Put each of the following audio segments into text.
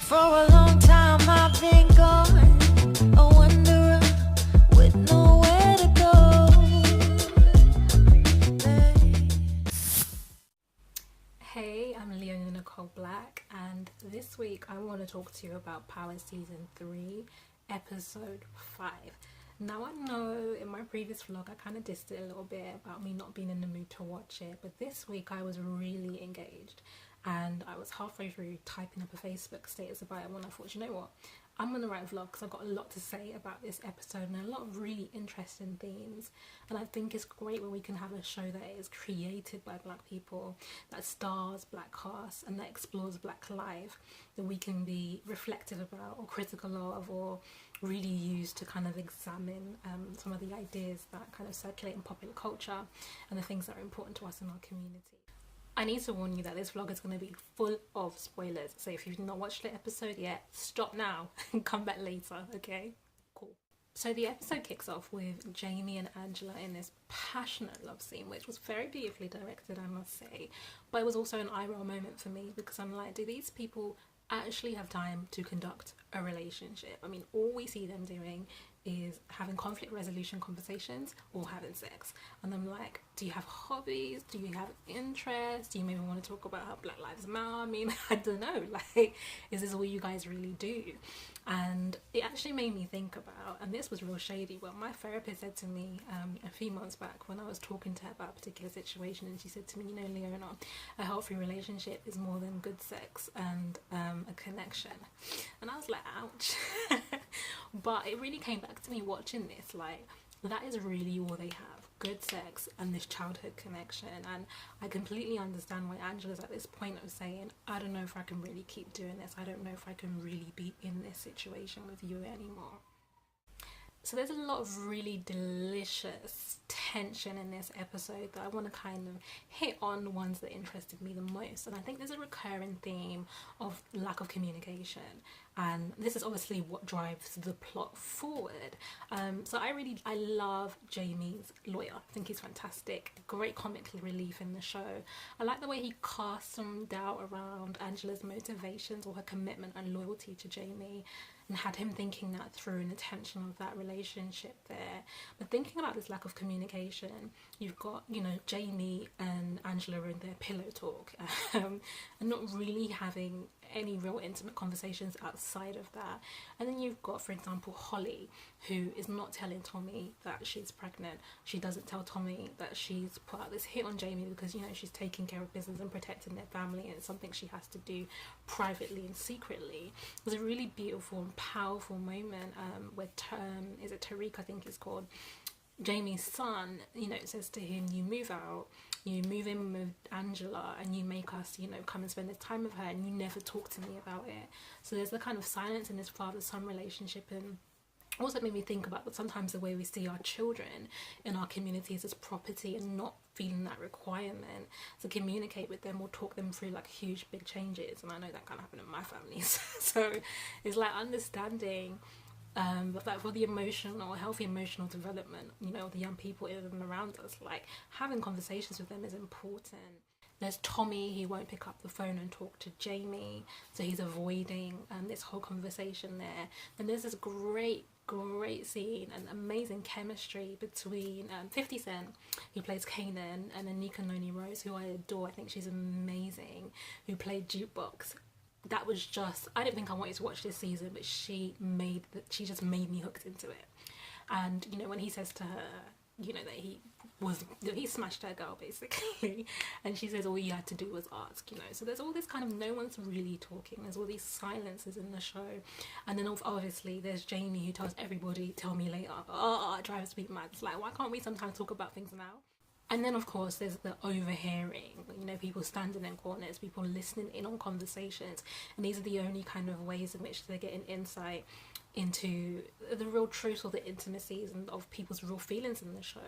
For a long time I've been gone, a wanderer with nowhere to go. Hey, I'm Leonie Nicole Black, and this week I want to talk to you about Power Season 3, Episode 5. Now, I know in my previous vlog I kind of dissed it a little bit about me not being in the mood to watch it, but this week I was really engaged, and I was halfway through typing up a Facebook status about it when I thought, you know what, I'm going to write a vlog because I've got a lot to say about this episode and a lot of really interesting themes. And I think it's great when we can have a show that is created by black people, that stars black casts, and that explores black life, that we can be reflective about or critical of, or really use to kind of examine some of the ideas that kind of circulate in popular culture and the things that are important to us in our community. I need to warn you that this vlog is going to be full of spoilers, so if you've not watched the episode yet, stop now and come back later, okay? Cool. So the episode kicks off with Jamie and Angela in this passionate love scene, which was very beautifully directed, I must say, but it was also an eye roll moment for me because I'm like, do these people actually have time to conduct a relationship? I mean, all we see them doing is having conflict resolution conversations or having sex, and I'm like, do you have hobbies? Do you have interests? Do you maybe want to talk about how Black Lives Matter? I mean, I don't know, like, is this all you guys really do? And it actually made me think about, and this was real shady, but my therapist said to me a few months back when I was talking to her about a particular situation, and she said to me, you know, Leona, a healthy relationship is more than good sex and a connection. And I was like, ouch. But it really came back to me watching this, like, that is really all they have, good sex and this childhood connection. And I completely understand why Angela's at this point of saying, I don't know if I can really keep doing this, I don't know if I can really be in this situation with you anymore. So there's a lot of really delicious tension in this episode that I want to kind of hit on, the ones that interested me the most. And I think there's a recurring theme of lack of communication, and this is obviously what drives the plot forward. So I love Jamie's lawyer. I think he's fantastic, great comic relief in the show. I like the way he casts some doubt around Angela's motivations or her commitment and loyalty to Jamie, and had him thinking that through and the tension of that relationship there. But thinking about this lack of communication, you've got, you know, Jamie and Angela in their pillow talk and not really having any real intimate conversations outside of that. And then you've got, for example, Holly, who is not telling Tommy that she's pregnant. She doesn't tell Tommy that she's put out this hit on Jamie because, you know, she's taking care of business and protecting their family, and it's something she has to do privately and secretly. It was a really beautiful and powerful moment where is it Tariq, I think he's called, Jamie's son, you know, says to him, you move out, you move in with Angela, and you make us, you know, come and spend this time with her, and you never talk to me about it. So there's the kind of silence in this father-son relationship, and also made me think about that sometimes the way we see our children in our communities as property, and not feeling that requirement to communicate with them or talk them through like huge big changes. And I know that kind of happened in my family. So it's like understanding but like for the emotional, healthy emotional development, you know, the young people in and around us, like having conversations with them is important. There's Tommy, he won't pick up the phone and talk to Jamie, so he's avoiding this whole conversation there. And there's this great scene and amazing chemistry between 50 Cent, who plays Kanan, and then Nika Noni Rose, who I adore, I think she's amazing, who played Jukebox. That was just, I didn't think I wanted to watch this season, but she just made me hooked into it. And, you know, when he says to her, you know, that he smashed her girl basically, and she says all you had to do was ask, you know. So there's all this kind of, no one's really talking, there's all these silences in the show. And then obviously there's Jamie, who tells everybody, tell me later. Oh, it drives me mad. It's like, why can't we sometimes talk about things now? And then of course there's the overhearing, you know, people standing in corners, people listening in on conversations, and these are the only kind of ways in which they're getting insight into the real truth or the intimacies and of people's real feelings in the show.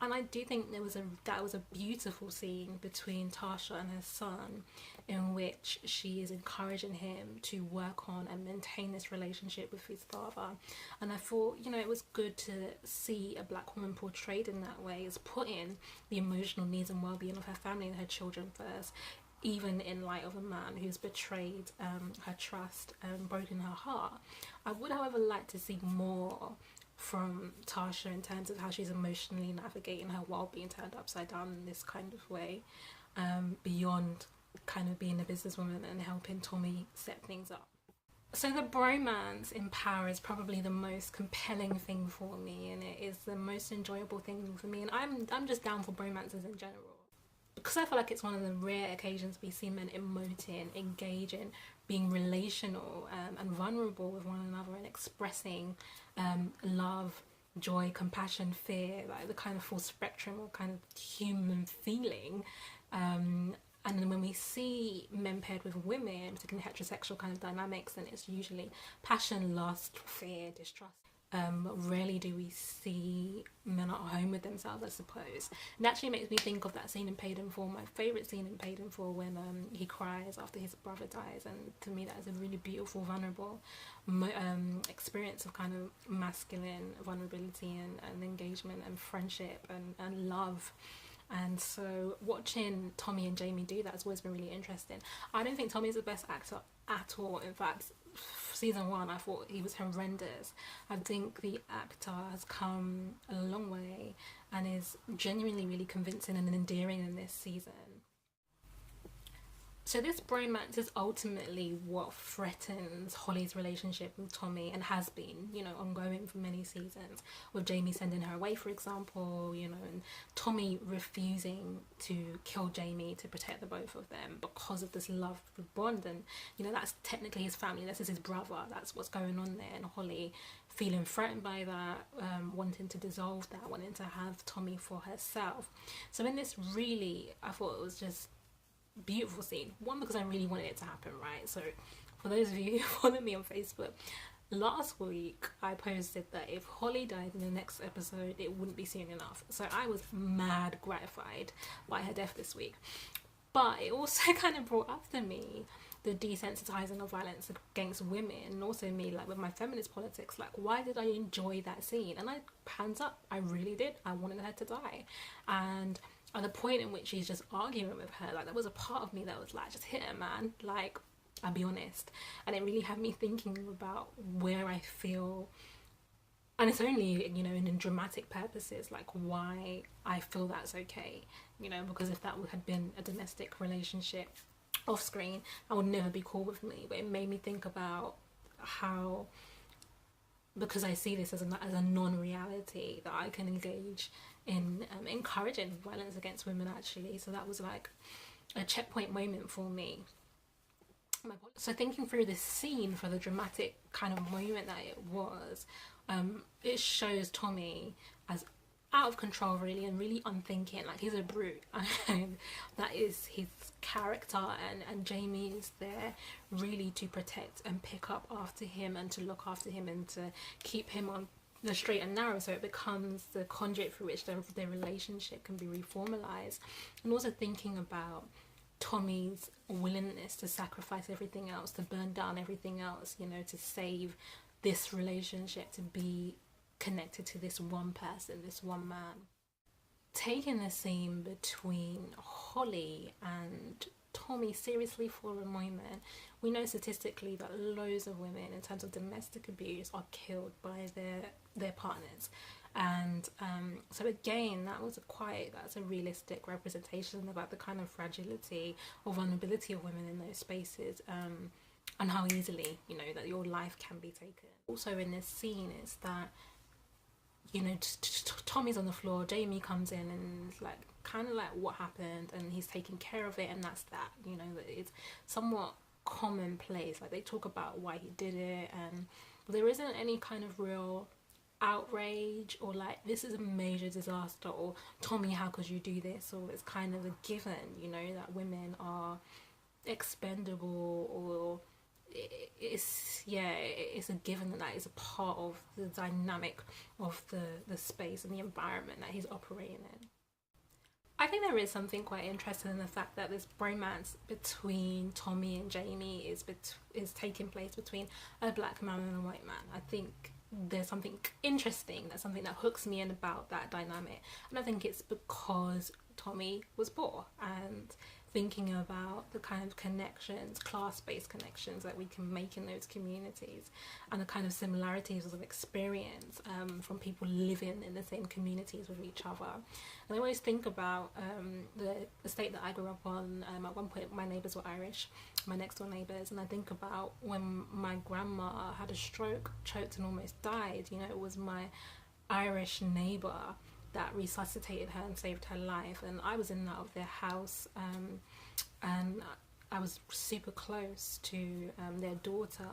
And I do think that was a beautiful scene between Tasha and her son, in which she is encouraging him to work on and maintain this relationship with his father. And I thought, you know, it was good to see a black woman portrayed in that way, as putting the emotional needs and well-being of her family and her children first, even in light of a man who's betrayed her trust and broken her heart. I would, however, like to see more from Tasha in terms of how she's emotionally navigating her world being turned upside down in this kind of way, beyond kind of being a businesswoman and helping Tommy set things up. So the bromance in Power is probably the most compelling thing for me, and it is the most enjoyable thing for me, and I'm just down for bromances in general, because I feel like it's one of the rare occasions we see men emoting, engaging, being relational, and vulnerable with one another, and expressing love, joy, compassion, fear, like the kind of full spectrum or kind of human feeling. And then when we see men paired with women, particularly heterosexual kind of dynamics, then it's usually passion, lust, fear, distrust. Rarely do we see men at home with themselves, I suppose. And actually makes me think of that scene in Paid in Full, my favourite scene in Paid in Full, when he cries after his brother dies. And to me that is a really beautiful, vulnerable experience of kind of masculine vulnerability and engagement and friendship and love. And so watching Tommy and Jamie do that has always been really interesting. I don't think Tommy's the best actor at all. In fact, season 1 I thought he was horrendous. I think the actor has come a long way and is genuinely really convincing and endearing in this season. So this bromance is ultimately what threatens Holly's relationship with Tommy, and has been, you know, ongoing for many seasons, with Jamie sending her away, for example, you know, and Tommy refusing to kill Jamie to protect the both of them because of this love bond. And, you know, that's technically his family, this is his brother, that's what's going on there, and Holly feeling threatened by that, wanting to dissolve that, wanting to have Tommy for herself. So in this, really, I thought it was just beautiful scene. One, because I really wanted it to happen, right? So for those of you who follow me on Facebook, last week I posted that if Holly died in the next episode, it wouldn't be soon enough. So I was mad gratified by her death this week. But it also kind of brought up to me the desensitizing of violence against women, and also me, like, with my feminist politics, like, why did I enjoy that scene? And I, hands up, I really did. I wanted her to die. And at the point in which she's just arguing with her, like, there was a part of me that was like, just hit her, man, like, I'll be honest. And it really had me thinking about where I feel, and it's only, you know, in dramatic purposes, like, why I feel that's okay, you know, because if that had been a domestic relationship off screen, that would never be cool with me. But it made me think about how, because I see this as a non-reality, that I can engage in encouraging violence against women, actually. So that was like a checkpoint moment for me. So thinking through this scene, for the dramatic kind of moment that it was, it shows Tommy as out of control, really, and really unthinking, like, he's a brute. And that is his character, and Jamie is there really to protect and pick up after him, and to look after him, and to keep him on the straight and narrow, so it becomes the conduit through which their relationship can be reformalized. And also thinking about Tommy's willingness to sacrifice everything else, to burn down everything else, you know, to save this relationship, to be connected to this one person, this one man. Taking the scene between Holly and Tommy seriously for a moment, we know statistically that loads of women, in terms of domestic abuse, are killed by their partners. And so again, that's a realistic representation about the kind of fragility or vulnerability of women in those spaces, and how easily, you know, that your life can be taken. Also in this scene is that, you know, Tommy's on the floor, Jamie comes in and is like, kind of like, what happened? And he's taking care of it, and that's that, you know, it's somewhat commonplace. Like, they talk about why he did it, and there isn't any kind of real outrage, or like, this is a major disaster, or Tommy, how could you do this? Or it's kind of a given, you know, that women are expendable, or it's a given that is a part of the dynamic of the space and the environment that he's operating in. I think there is something quite interesting in the fact that this bromance between Tommy and Jamie is taking place between a black man and a white man. I think there's something interesting, that's something that hooks me in about that dynamic. And I think it's because Tommy was poor, and thinking about the kind of connections, class-based connections that we can make in those communities, and the kind of similarities of experience from people living in the same communities with each other. And I always think about the estate that I grew up on. At one point my neighbours were Irish, my next door neighbours, and I think about when my grandma had a stroke, choked and almost died. You know, it was my Irish neighbour that resuscitated her and saved her life, and I was in and out of their house, and I was super close to their daughter,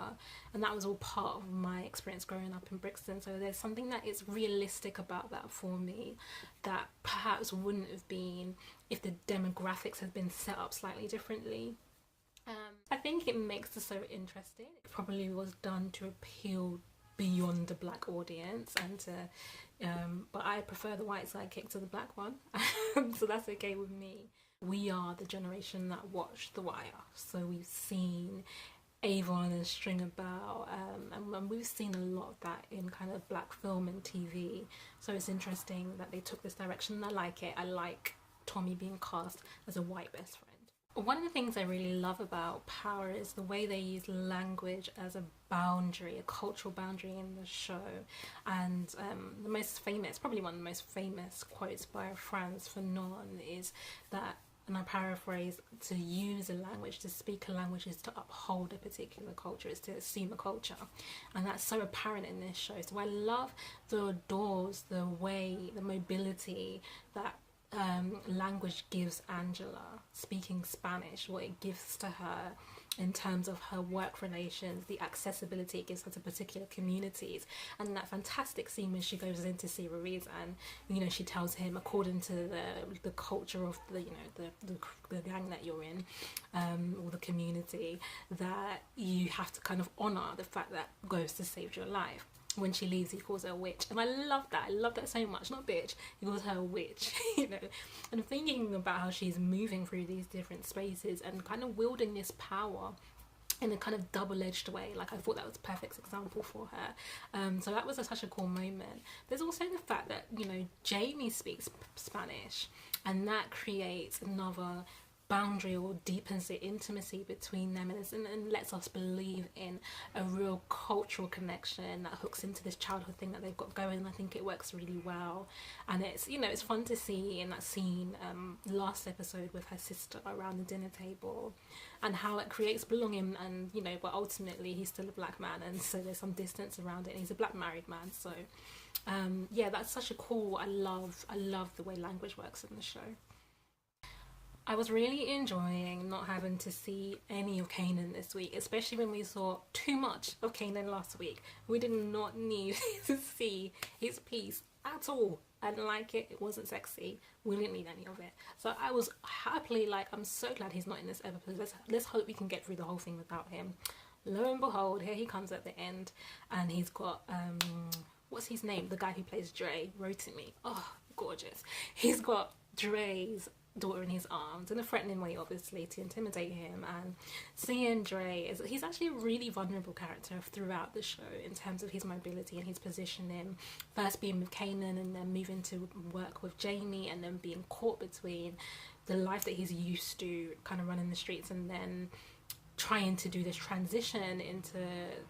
and that was all part of my experience growing up in Brixton. So there's something that is realistic about that for me that perhaps wouldn't have been if the demographics had been set up slightly differently. I think it makes this so interesting. It probably was done to appeal beyond the black audience, and to but I prefer the white sidekick to the black one, so that's okay with me. We are the generation that watched The Wire, so we've seen Avon and String About, and we've seen a lot of that in kind of black film and TV, so it's interesting that they took this direction, and I like it. I like Tommy being cast as a white best friend. One of the things I really love about Power is the way they use language as a boundary, a cultural boundary in the show. And the most famous, probably one of the most famous quotes by Frantz Fanon is that, and I paraphrase, to use a language, to speak a language is to uphold a particular culture, is to assume a culture. And that's so apparent in this show. So I love the doors, the way, the mobility that language gives Angela, speaking Spanish, what it gives to her in terms of her work relations, the accessibility it gives her to particular communities, and that fantastic scene when she goes in to see Ruiz, and you know, she tells him, according to the culture of the, you know, the gang that you're in, or the community, that you have to kind of honour the fact that Ghost has saved your life. When she leaves, he calls her a witch, and I love that. I love that so much. Not bitch, he calls her a witch. You know, and thinking about how she's moving through these different spaces and kind of wielding this power in a kind of double-edged way. Like, I thought that was a perfect example for her. So that was such a cool moment. There's also the fact that, you know, Jamie speaks Spanish, and that creates another boundary or deepens the intimacy between them, and lets us believe in a real cultural connection that hooks into this childhood thing that they've got going. And I think it works really well, and it's, you know, it's fun to see in that scene last episode with her sister around the dinner table, and how it creates belonging. And you know, but ultimately he's still a black man, and so there's some distance around it, and he's a black married man. So yeah, that's such a cool, I love the way language works in the show. I was really enjoying not having to see any of Kanan this week, especially when we saw too much of Kanan last week. We did not need to see his piece at all. I didn't like it. It wasn't sexy. We didn't need any of it. So I was happily like, I'm so glad he's not in this episode. Let's hope we can get through the whole thing without him. Lo and behold, here he comes at the end, and he's got what's his name? The guy who plays Dre wrote to me. Oh, gorgeous. He's got Dre's daughter in his arms, in a threatening way, obviously, to intimidate him. And seeing Dre, he's actually a really vulnerable character throughout the show in terms of his mobility and his positioning, first being with Kanan and then moving to work with Jamie, and then being caught between the life that he's used to kind of running the streets and then trying to do this transition into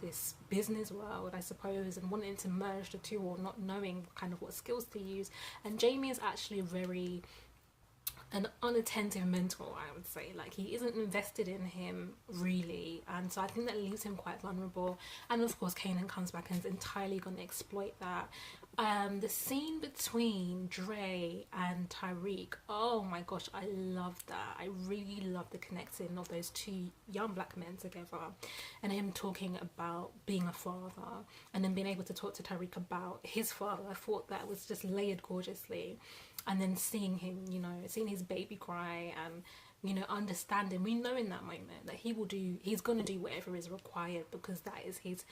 this business world, I suppose, and wanting to merge the two, or not knowing kind of what skills to use. And Jamie is actually very an unattentive mentor, I would say. Like, he isn't invested in him really, and so I think that leaves him quite vulnerable. And of course Kanan comes back and is entirely going to exploit that. The scene between Dre and Tyreek, oh my gosh, I love that. I really love the connecting of those two young black men together, and him talking about being a father, and then being able to talk to Tyreek about his father. I thought that was just layered gorgeously. And then seeing him, you know, seeing his baby cry, and you know, understanding, we know in that moment that he's gonna do whatever is required, because that is his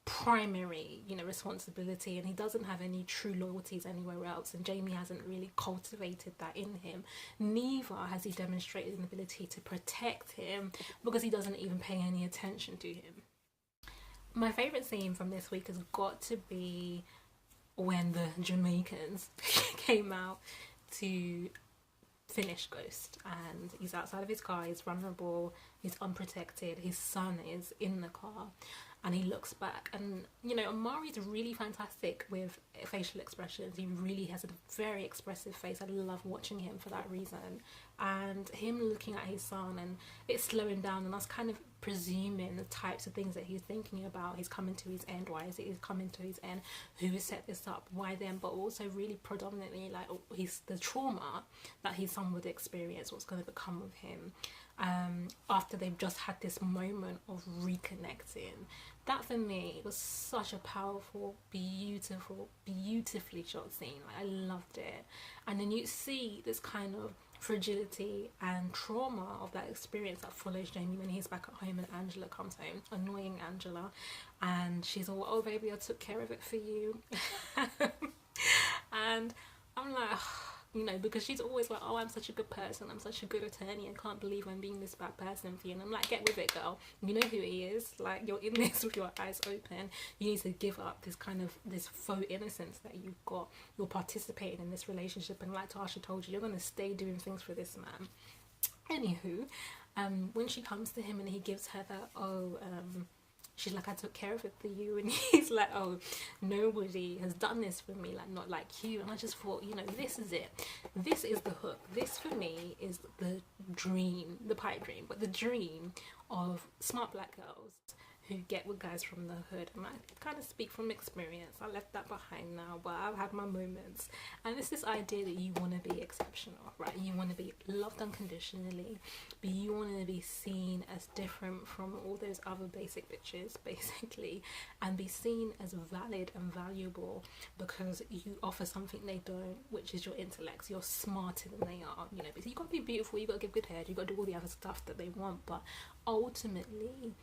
primary, you know, responsibility, and he doesn't have any true loyalties anywhere else. And Jamie hasn't really cultivated that in him. Neither has he demonstrated an ability to protect him, because he doesn't even pay any attention to him. My favourite scene from this week has got to be when the Jamaicans came out to finished ghost, and he's outside of his car, he's vulnerable, he's unprotected, his son is in the car, and he looks back. And you know, Amari's really fantastic with facial expressions. He really has a very expressive face. I love watching him for that reason. And him looking at his son and it's slowing down, and us kind of presuming the types of things that he's thinking about. He's coming to his end. Why is it he's coming to his end? Who has set this up? Why them? But also really predominantly like he's the trauma that his son would experience, what's going to become of him after they've just had this moment of reconnecting. That for me was such a powerful, beautifully shot scene. Like, I loved it. And then you see this kind of fragility and trauma of that experience that follows Jamie when he's back at home and Angela comes home, annoying Angela, and she's all, oh baby, I took care of it for you. And I'm like, you know, because she's always like, oh, I'm such a good person, I'm such a good attorney, I can't believe I'm being this bad person for you. And I'm like, get with it, girl, you know who he is. Like, you're in this with your eyes open. You need to give up this kind of this faux innocence that you've got. You're participating in this relationship, and like Tasha told you, you're going to stay doing things for this man. Anywho, when she comes to him and he gives her that, she's like, I took care of it for you, and he's like, oh, nobody has done this for me, like, not like you. And I just thought, you know, this is it. This is the hook. This for me is the dream, the pipe dream, but the dream of smart black girls who get with guys from the hood. And I kind of speak from experience. I left that behind now, but I've had my moments. And it's this idea that you want to be exceptional, right? You want to be loved unconditionally, but you want to be seen as different from all those other basic bitches, basically, and be seen as valid and valuable because you offer something they don't, which is your intellect. You're smarter than they are, you know, because you got to be beautiful, you got to give good head, you got to do all the other stuff that they want, but ultimately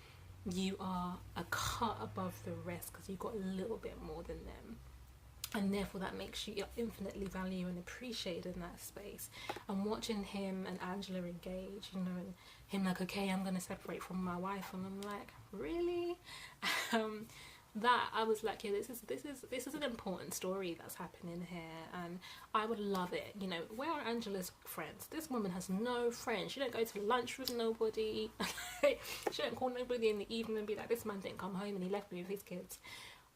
you are a cut above the rest because you've got a little bit more than them, and therefore that makes you infinitely valued and appreciated in that space. And watching him and Angela engage, you know, and him like, okay, I'm gonna separate from my wife, and I'm like, really? That I was like, yeah, this is an important story that's happening here, and I would love it. You know, where are Angela's friends? This woman has no friends. She don't go to lunch with nobody. She don't call nobody in the evening and be like, this man didn't come home and he left me with his kids.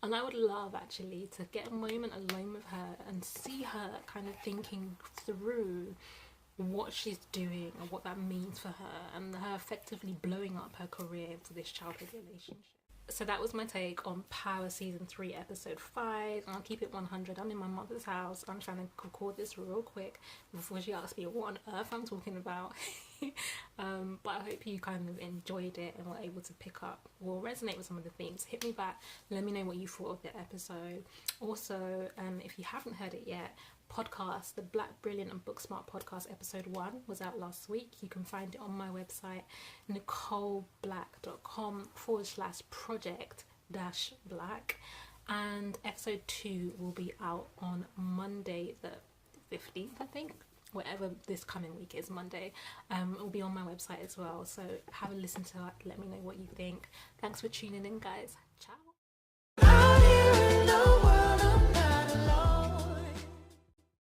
And I would love actually to get a moment alone with her and see her kind of thinking through what she's doing and what that means for her, and her effectively blowing up her career into this childhood relationship. So that was my take on Power Season 3 Episode 5. I'll keep it 100. I'm in my mother's house. I'm trying to record this real quick before she asks me what on earth I'm talking about. But I hope you kind of enjoyed it and were able to pick up or resonate with some of the themes. Hit me back. Let me know what you thought of the episode. Also, if you haven't heard it yet, podcast, the Black Brilliant and Book Smart podcast episode 1 was out last week. You can find it on my website, nicoleblack.com/project-black, and episode 2 will be out on Monday the 15th, I think, whatever this coming week is, Monday. It will be on my website as well, so have a listen to it. Let me know what you think. Thanks for tuning in, guys. Ciao.